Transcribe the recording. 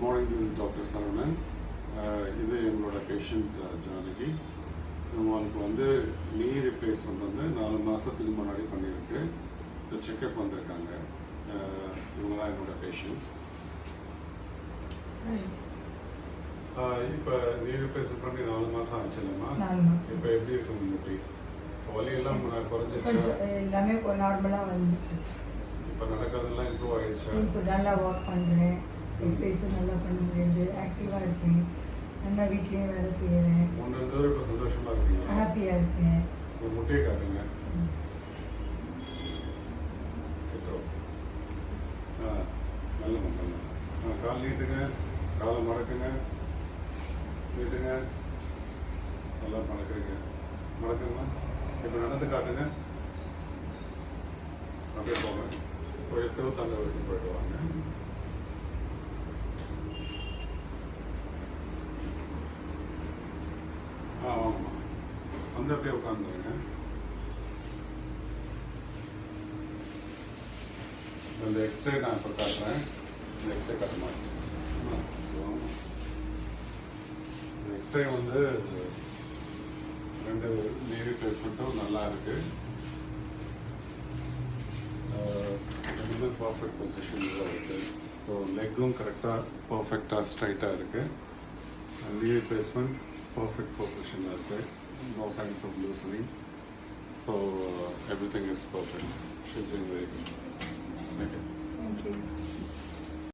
Good morning, this is doctor Saravanan. இது எங்களோட patient Janaki. இவங்களுக்கு வந்து நீ ரிப்ளேஸ்மெண்ட் வந்து 4 மாதத்துக்கு முன்னாடி பண்ணியிருக்கு. இப்போ செக்கப் வந்திருக்காங்க. இவங்க தான் என்னோட பேஷண்ட். இப்போ நீ ரிப்ளேஸ்மெண்ட் பண்ணி 4 மாதம் ஆச்சு இல்லைம்மா? இப்போ எப்படி இருக்கு உங்களுக்கு? வலி எல்லாம் குறைஞ்சிருச்சு? எல்லாமே நார்மலாக வந்துட்டு. இப்போ நடக்கிறதெல்லாம் இம்ப்ரூவ் ஆயிடுச்சு? இப்போ நல்லா ஒர்க் பண்ணுறேன், எக்ஸசைஸும் நல்லா பண்ண முடியுது, ஆக்டிவாக இருக்கேன், நல்லா வீட்லேயும் வேலை செய்கிறேன். முன்ன இருந்தது இப்போ சந்தோஷமாக இருக்கீங்களா? ஹாப்பியாக இருக்கேன். ஒரு முட்டையை காட்டுங்க. நல்ல கால் நீட்டுங்க, காலை மடக்குங்க, நீட்டுங்க, நல்லா மடக்குறீங்க, மடக்குங்க. இப்போ நடந்து காட்டுங்க. அப்படியே போங்க, போய் சிவத்தாண்ட வரைக்கும் போயிட்டு வாங்க. வாங்கம்மா, வந்து அப்படியே உட்காந்துருங்க. இந்த எக்ஸ்ரே நான் இப்போ காட்டுறேன். இந்த எக்ஸ்ரே காட்ட மாட்டேன். இந்த எக்ஸ்ரே வந்து 2 நீ ரிப்ளேஸ்மெண்ட்டும் நல்லா இருக்கு. பர்ஃபெக்ட் பொசிஷனில் இருக்கு. ஸோ லெக்கும் கரெக்டாக பர்ஃபெக்டாக ஸ்ட்ரைட்டாக இருக்கு. நீ ரிப்ளேஸ்மெண்ட் பர்ஃபெக்ட் பொசிஷனில் இருக்கு. No signs of loosening. So everything is perfect. She's doing very good. Thank you.